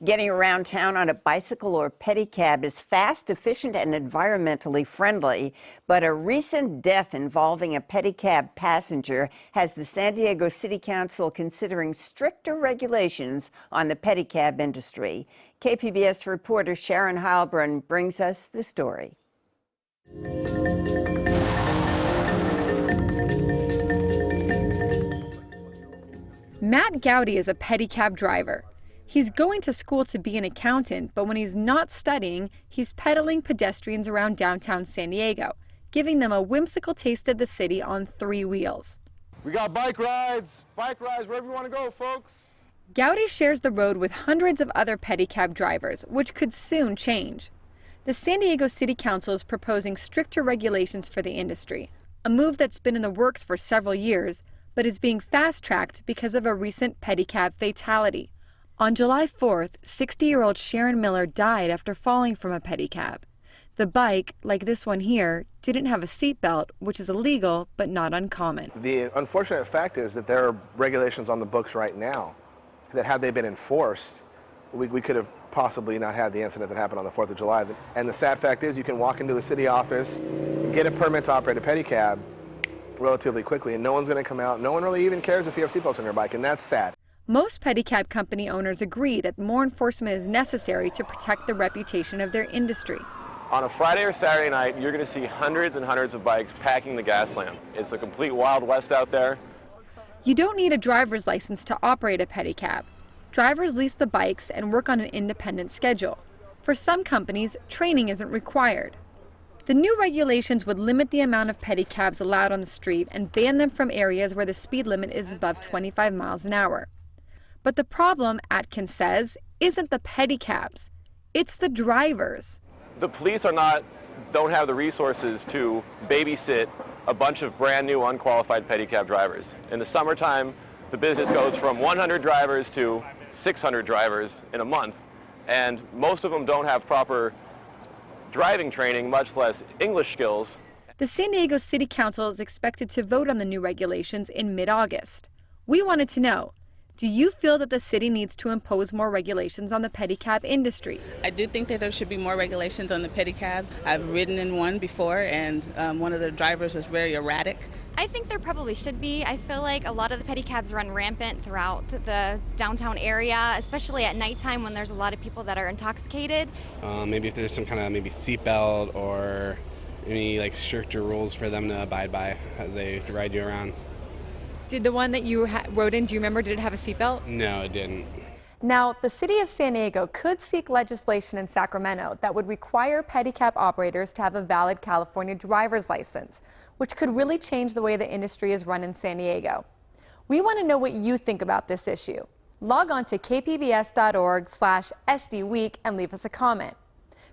Getting around town on a bicycle or pedicab is fast, efficient, and environmentally friendly. But a recent death involving a pedicab passenger has the San Diego City Council considering stricter regulations on the pedicab industry. KPBS reporter Sharon Heilbrunn brings us the story. Matt Gowdy is a pedicab driver. He's going to school to be an accountant, but when he's not studying, he's pedaling pedestrians around downtown San Diego, giving them a whimsical taste of the city on 3 wheels. We got bike rides wherever you want to go, folks. Gowdy shares the road with hundreds of other pedicab drivers, which could soon change. The San Diego City Council is proposing stricter regulations for the industry, a move that's been in the works for several years, but is being fast-tracked because of a recent pedicab fatality. On July 4th, 60-year-old Sharon Miller died after falling from a pedicab. The bike, like this one here, didn't have a seatbelt, which is illegal but not uncommon. The unfortunate fact is that there are regulations on the books right now that had they been enforced, we could have possibly not had the incident that happened on the 4th of July. And the sad fact is you can walk into the city office, get a permit to operate a pedicab relatively quickly, and no one's going to come out. No one really even cares if you have seatbelts on your bike, and that's sad. Most pedicab company owners agree that more enforcement is necessary to protect the reputation of their industry. On a Friday or Saturday night, you're going to see hundreds and hundreds of bikes packing the gas lamp. It's a complete Wild West out there. You don't need a driver's license to operate a pedicab. Drivers lease the bikes and work on an independent schedule. For some companies, training isn't required. The new regulations would limit the amount of pedicabs allowed on the street and ban them from areas where the speed limit is above 25 miles an hour. But the problem, Atkins says, isn't the pedicabs, it's the drivers. The police don't have the resources to babysit a bunch of brand new unqualified pedicab drivers. In the summertime, the business goes from 100 drivers to 600 drivers in a month, and most of them don't have proper driving training, much less English skills. The San Diego City Council is expected to vote on the new regulations in mid-August. We wanted to know, do you feel that the city needs to impose more regulations on the pedicab industry? I do think that there should be more regulations on the pedicabs. I've ridden in one before, and one of the drivers was very erratic. I think there probably should be. I feel like a lot of the pedicabs run rampant throughout the downtown area, especially at nighttime when there's a lot of people that are intoxicated. Maybe if there's some kind of seatbelt or any stricter rules for them to abide by as they ride you around. Did the one that you rode in, do you remember, did it have a seatbelt? No, it didn't. Now, the city of San Diego could seek legislation in Sacramento that would require pedicab operators to have a valid California driver's license, which could really change the way the industry is run in San Diego. We want to know what you think about this issue. Log on to kpbs.org/SDweek and leave us a comment.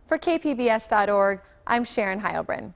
For kpbs.org, I'm Sharon Heilbrunn.